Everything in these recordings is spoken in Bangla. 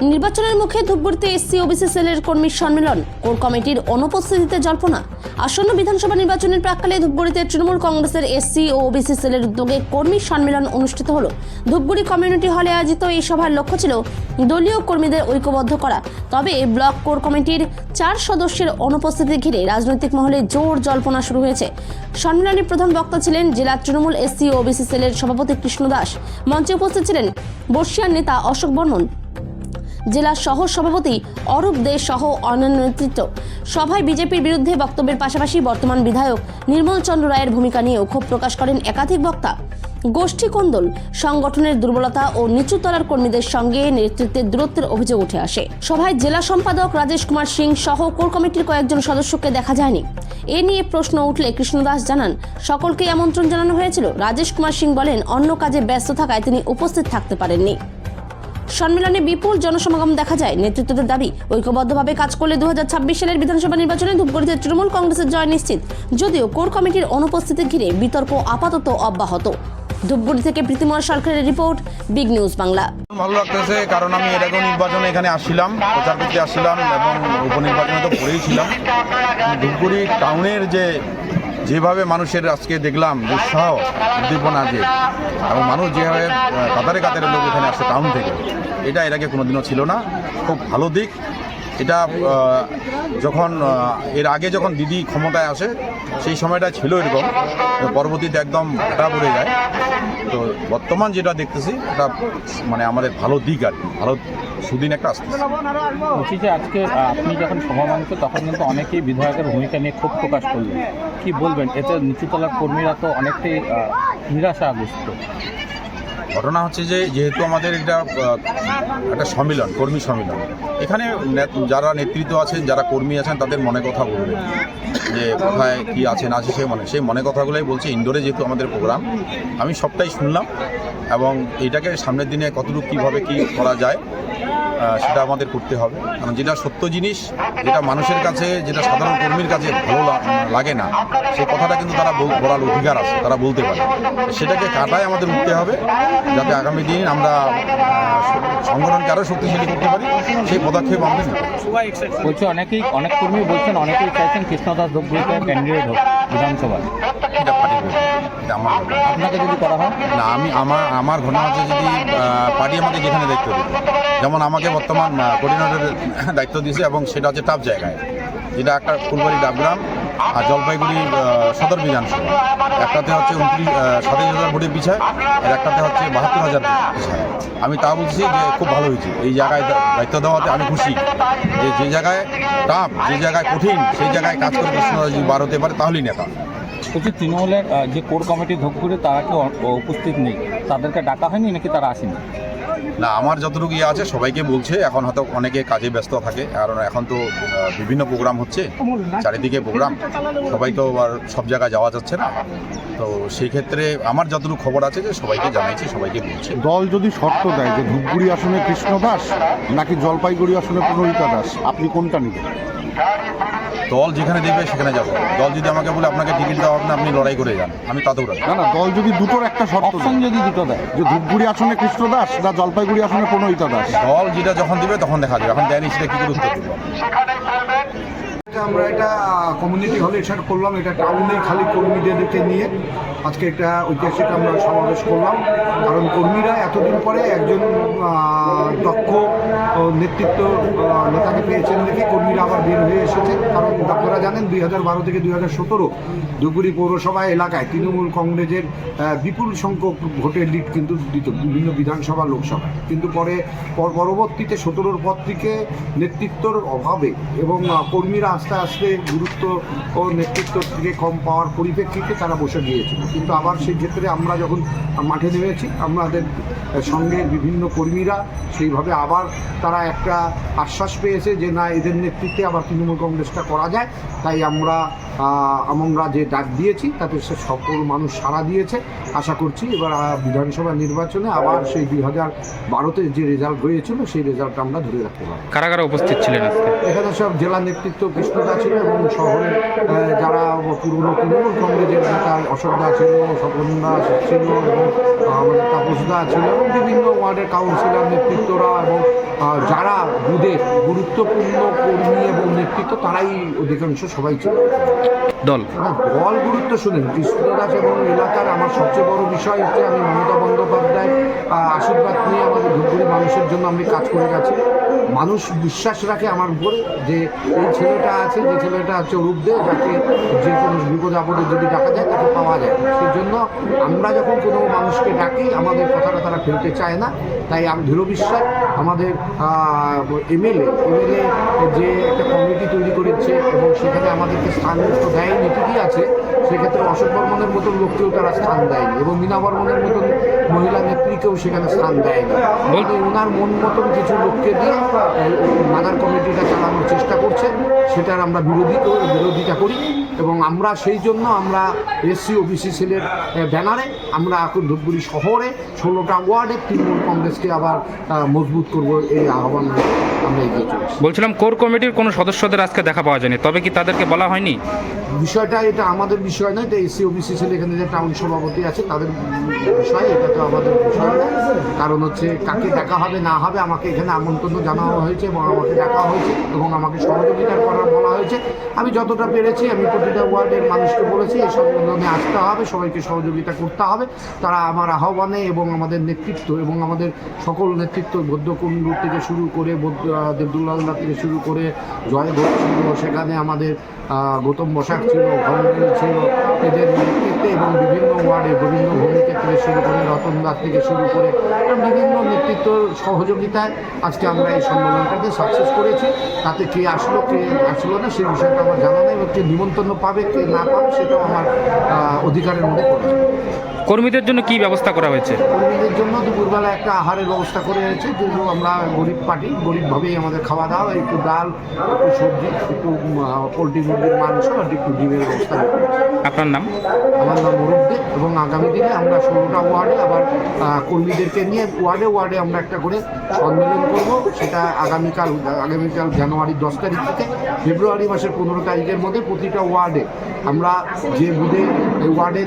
নির্বাচনের মুখে ধূপগুড়িতে এসসি ওবিসি সেলের কর্মী সম্মেলন, কোর কমিটির অনুপস্থিতিতে জল্পনা। আসন্ন বিধানসভা নির্বাচনের প্রাক্কালে ধূপগুড়িতে তৃণমূল কংগ্রেসের এসসি ও ওবিসি সেলের উদ্যোগে কর্মী সম্মেলন অনুষ্ঠিত হলো। ধূপগুড়ি কমিউনিটি হলে আয়োজিত এই সভার লক্ষ্য ছিল দলীয় কর্মীদের ঐক্যবদ্ধ করা। তবে ব্লক কোর কমিটির 4 সদস্যের অনুপস্থিতি ঘিরে রাজনৈতিক মহলে জোর জল্পনা শুরু হয়েছে। সম্মেলনের প্রধান বক্তা ছিলেন জেলা তৃণমূল এসসি ও ওবিসি সেলের সভাপতি কৃষ্ণ দাস। মঞ্চে উপস্থিত ছিলেন বর্ষিয়ার নেতা অশোক বর্মন, জেলা সহ সভাপতি অরূপ দে সহ অন্যান্য নেতৃত্ব। সভায় বিজেপির বিরুদ্ধে বক্তব্যের পাশাপাশি বর্তমান বিধায়ক নির্মল চন্দ্র রায়ের ভূমিকা নিয়েও ক্ষোভ প্রকাশ করেন একাধিক বক্তা। গোষ্ঠী কোন্দল, সংগঠনের দুর্বলতা ও নিচু তলার কর্মীদের সঙ্গে নেতৃত্বের দূরত্বের অভিযোগ উঠে আসে। সভায় জেলা সম্পাদক রাজেশ কুমার সিং সহ কোর কমিটির কয়েকজন সদস্যকে দেখা যায়নি। এ নিয়ে প্রশ্ন উঠলে কৃষ্ণ দাস জানান, সকলকে আমন্ত্রণ জানানো হয়েছিল। রাজেশ কুমার সিং বলেন, অন্য কাজে ব্যস্ত থাকায় তিনি উপস্থিত থাকতে পারেননি। সম্মেলনে বিপুল জনসমাগম দেখা যায়। নেতৃত্বদের দাবি, ঐক্যবদ্ধভাবে কাজ করলে 2026 সালের বিধানসভা নির্বাচনে ধূপগুড়িতে তৃণমূল কংগ্রেসের জয় নিশ্চিত। যদিও কোর কমিটির অনুপস্থিতি ঘিরে বিতর্ক আপাতত অব্যাহত। ধূপগুড়ি থেকে প্রীতিময় সরকারের রিপোর্ট, বিগ নিউজ বাংলা। ভালো লাগতেছে, কারণ আমি এর আগে নির্বাচনে এখানে আসছিলাম, প্রচার করতে আসছিলাম এবং উপনির্বাচনে তো পড়েই ছিলাম। ধূপগুড়ি টাউনের যেভাবে মানুষের আজকে দেখলাম উৎসাহ উদ্দীপনা যে, এবং মানুষ যেভাবে কাতারে কাতারে লোক এখানে আসছে টাউন থেকে, এটা এর আগে কোনোদিনও ছিল না। খুব ভালো দিক এটা। এর আগে যখন দিদি ক্ষমতায় আসে সেই সময়টা ছিল এরকম, পরবর্তীতে একদম ঘাটা পড়ে যায়। তো বর্তমান যেটা দেখতেছি এটা মানে আমাদের ভালো দিক আর কি, ভালো সুদিন একটা আসছে। বলছি যে আজকে আপনি যখন সমাবেশ তখন কিন্তু অনেকেই বিধায়কের ভূমিকা নিয়ে ক্ষোভ প্রকাশ করলেন, কি বলবেন? এতে নিচুতলার কর্মীরা তো অনেকটাই নিরাশাগ্রস্ত। ঘটনা হচ্ছে যে, যেহেতু আমাদের এটা একটা সম্মেলন, কর্মী সম্মেলন, এখানে যারা নেতৃত্ব আছেন, যারা কর্মী আছেন, তাদের মনে কথা বলবে যে কোথায় কী আছে না আছে, সেই মনে কথাগুলোই বলছে। ইনডোরে যেহেতু আমাদের প্রোগ্রাম, আমি সবটাই শুনলাম এবং এটাকে সামনের দিনে কতটুকু কীভাবে কী করা যায় সেটা আমাদের করতে হবে। কারণ যেটা সত্য জিনিস, যেটা মানুষের কাছে, যেটা সাধারণ কর্মীর কাছে ভালো লাগে না, সেই কথাটা কিন্তু তারা বলার অধিকার আছে, তারা বলতে পারে। সেটাকে কাটায় আমাদের উঠতে হবে, যাতে আগামী দিন আমরা সংগঠনকে আরও শক্তিশালী করতে পারি, সেই পদক্ষেপ আমাদের নিতে হবে। বলছে অনেক কর্মী বলছেন, অনেকেই চাইছেন কৃষ্ণ দাস ধূপগুড়িতে ক্যান্ডিডেট হোক বিধানসভায়। এটা পার্টি করবে, এটা আমার ঘটনা। আপনাকে যদি করা হয় না, আমার ঘটনা হচ্ছে যদি পার্টি আমাকে যেখানে দায়িত্ব দেবে, যেমন আমাকে বর্তমান কোঅর্ডিনেটরের দায়িত্ব দিয়েছে এবং সেটা হচ্ছে টাফ জায়গায়, যেটা একটা ফুলবাড়ি ডাবগ্রাম আর জলপাইগুড়ি সদর বিধানসভা। একটাতে হচ্ছে 27,000 ভোটের পিছায়, আর একটাতে হচ্ছে 72,000 পিছায়। আমি তা বলছি যে খুব ভালো হয়েছে এই জায়গায় দায়িত্ব দেওয়াতে। আমি খুশি যে জায়গায় টাফ, যে জায়গায় কঠিন, সেই জায়গায় কাজ করে কৃষ্ণদাস যদি বার হতে পারে তাহলেই নেতা। বলছি তৃণমূলের যে কোর কমিটি ধূপগুড়ি তারা কি উপস্থিত নেই? তাদেরকে ডাকা হয়নি নাকি তারা আসেনি? না, আমার যতটুকু আছে সবাইকে বলছে। এখন হয়তো অনেকে কাজে ব্যস্ত থাকে, কারণ এখন তো বিভিন্ন প্রোগ্রাম হচ্ছে, চারিদিকে প্রোগ্রাম, সবাই তো আর সব জায়গায় যাওয়া যাচ্ছে না। তো সেই ক্ষেত্রে আমার যতটুকু খবর আছে যে সবাইকে জানাইছি, সবাইকে বলছে। দল যদি শর্ত দেয় যে ধূপগুড়ি আসনে কৃষ্ণ দাস নাকি জলপাইগুড়ি আসনে প্রণোদিতা দাস, আপনি কোনটা নেবেন? দল যেখানে দেবে সেখানে যাবো। দল যদি আমাকে বলে আপনাকে টিকিট দেওয়া হবে না, আপনি লড়াই করে যান, আমি তাতেও রাখি। না, দল যদি দুটোর একটা শর্ত দেয়, যদি দুটো দেয় যে ধূপগুড়ি আসনে কৃষ্ণ দাস না জলপাইগুড়ি আসনে প্রণোদিতা দাস, দল যেটা যখন দেবে তখন দেখা যাবে। এখন দেয়নি, সেটা কী করে উত্তর দেবো? আমরা এটা কমিউনিটি হলে সেটা করলাম, এটা টাউনের খালি কর্মীদেরকে নিয়ে আজকে একটা ঐতিহাসিক আমরা সমাবেশ করলাম। কারণ কর্মীরা এতদিন পরে একজন দক্ষ নেতৃত্ব নেতাকে পেয়েছেন দেখে কর্মীরা আবার বের হয়ে এসেছে। কারণ আপনারা জানেন 2012 থেকে 2017 ধূপগুড়ি পৌরসভা এলাকায় তৃণমূল কংগ্রেসের বিপুল সংখ্যক ভোটের লিড কিন্তু দিত বিভিন্ন বিধানসভা, লোকসভায়। কিন্তু পরবর্তীতে 17-র পর থেকে নেতৃত্বর অভাবে এবং কর্মীরা আস্তে আস্তে গুরুত্ব ও নেতৃত্ব থেকে কম পাওয়ার পরিপ্রেক্ষিতে তারা বসে গিয়েছিল। কিন্তু আবার সেই ক্ষেত্রে আমরা যখন মাঠে নেমেছি, আমাদের সঙ্গে বিভিন্ন কর্মীরা সেইভাবে আবার তারা একটা আশ্বাস পেয়েছে যে না, এদের নেতৃত্বে আবার তৃণমূল কংগ্রেসটা করা যায়। তাই আমরা যে ডাক দিয়েছি তাতে সে সকল মানুষ সাড়া দিয়েছে। আশা করছি এবার বিধানসভা নির্বাচনে আবার সেই 2012-তে যে রেজাল্ট হয়েছিল সেই রেজাল্ট আমরা ধরে রাখতে পারব। কারা কারা উপস্থিত ছিলেন আজকে? এখানে সব জেলা নেতৃত্ব কৃষ্ণদা ছিল এবং শহরের যারা পুরনো তৃণমূল কংগ্রেসের নেতা অশোকদা ছিল, স্বপনদা ছিল এবং আমাদের তাপসদা ছিল এবং বিভিন্ন ওয়ার্ডের কাউন্সিলর নেতৃত্বরা এবং যারা বুথের গুরুত্বপূর্ণ কর্মী এবং নেতৃত্ব তারাই অধিকাংশ সবাই ছিল। দল দল গুরুত্ব শুনেন কৃষ্ণদাস এবং এলাকার আমার সবচেয়ে বড় বিষয় হচ্ছে আমি মমতা বন্দ্যোপাধ্যায়ের আশীর্বাদ নিয়ে আমাদের ধূপগুড়ি মানুষের জন্য আমি কাজ করে গেছি। মানুষ বিশ্বাস রাখে আমার উপরে যে এই ছেলেটা আছে, যে ছেলেটা হচ্ছে অরূপ দে, যাকে যে কোনো বিপদ আপদে যদি ডাকা যায় তাকে পাওয়া যায়। সেই জন্য আমরা যখন কোনো মানুষকে ডাকি আমাদের কথাটা তারা ফেলতে চায় না। তাই আমি দৃঢ় বিশ্বাস আমাদের এমএলএ যে একটা কমিটি তৈরি করেছে এবং সেখানে আমাদেরকে স্থান তো দেয়নি, ঠিকই আছে, সেক্ষেত্রে অশোক বর্মনের মতন লোককেও তারা স্থান দেয়নি এবং মীনা বর্মনের মতন মহিলা নেত্রীকেও সেখানে স্থান দেয়নি। ওনার মন মতন কিছু লোককে দিয়ে মাদার কমিটিটা চালানোর চেষ্টা করছে, সেটার আমরা বিরোধিতা করি এবং আমরা সেই জন্য আমরা এসসি ওবিসি সেলের ব্যানারে আমরা এখন ধূপগুড়ি শহরে 16টা ওয়ার্ডে তৃণমূল কংগ্রেসকে আবার মজবুত করব এই আহ্বান আমরা এগিয়ে চলছি। বলছিলাম কোর কমিটির কোনো সদস্যদের আজকে দেখা পাওয়া যায়নি, তবে কি তাদেরকে বলা হয়নি? বিষয়টা এটা আমাদের বিষয় নয়, এটা এসসি ওবিসি সেল এখানে যে টাউন সভাপতি আছে তাদের বিষয়, এটা তো আমাদের বিষয় নয়। কারণ হচ্ছে কাকে দেখা হবে না হবে আমাকে এখানে আমন্ত্রণ জানানো হয়েছে এবং আমাকে ডাকা হয়েছে এবং আমাকে সহযোগিতা করার বলা হয়েছে। আমি যতটা পেরেছি আমি প্রতিটা ওয়ার্ডের মানুষকে বলেছি এই সম্মেলনে আসতে হবে, সবাইকে সহযোগিতা করতে হবে। তারা আমার আহ্বানে এবং আমাদের নেতৃত্ব এবং আমাদের সকল নেতৃত্ব বৌদ্ধকুণ্ডু থেকে শুরু করে দেবদুল্লাহ থেকে শুরু করে জয় ঘোষ ছিল, সেখানে আমাদের গৌতম বসাক ছিল, ঘন্টেল ছিল, এদের নেতৃত্বে এবং বিভিন্ন ওয়ার্ডে গোবিন্দ ভৌমিকের থেকে শুরু করে রতন দাস থেকে শুরু করে বিভিন্ন নেতৃত্ব সহযোগিতায় আজকে আমরা এই সম্মেলনটাকে সাকসেস করেছি। তাতে কে আসলো কে আসলো না সেই বিষয়টা আমার জানা নেই, এবং কে নিমন্ত্রণ পাবে কে না পাবে সেটাও আমার অধিকারের মধ্যে পড়েছে। কর্মীদের জন্য কি ব্যবস্থা করা হয়েছে? কর্মীদের জন্য দুপুরবেলা একটা আহারের ব্যবস্থা করে হয়েছে, যেহেতু আমরা গরিব পার্টি, গরিবভাবেই আমাদের খাওয়া দাওয়া, একটু ডাল, একটু সবজি, একটু পোলট্রি মুরগির মাংস আর একটু ডিমের ব্যবস্থা করেছে। আপনার নাম? আমার নাম অরূপ দে এবং আগামী দিনে আমরা 16টা ওয়ার্ডে আবার কর্মীদেরকে নিয়ে ওয়ার্ডে আমরা একটা করে সম্মেলন করব। সেটা আগামীকাল জানুয়ারির 10 তারিখ থেকে ফেব্রুয়ারি মাসের 15 তারিখের মধ্যে প্রতিটা ওয়ার্ডে আমরা যে বুথে এই ওয়ার্ডে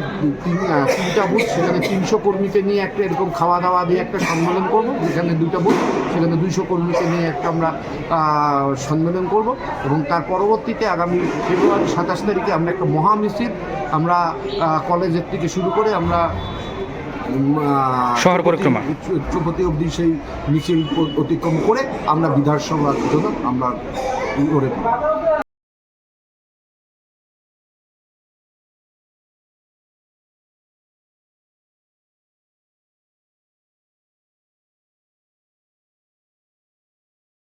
3টা বুথ, সেখানে 300 কর্মীকে নিয়ে একটা এরকম খাওয়া দাওয়া দিয়ে একটা সম্মেলন করব। যেখানে 2টা বুথ সেখানে 200 কর্মীকে নিয়ে একটা আমরা সম্মেলন করব এবং তার পরবর্তীতে আগামী ফেব্রুয়ারি 27 তারিখে আমরা একটা মহামিছিল আমরা কলেজের থেকে শুরু করে আমরা শহর পরিক্রমা চৌপতি অবধি সেই মিছিল অতিক্রম করে আমরা বিধানসভার জন্য আমরা গড়ে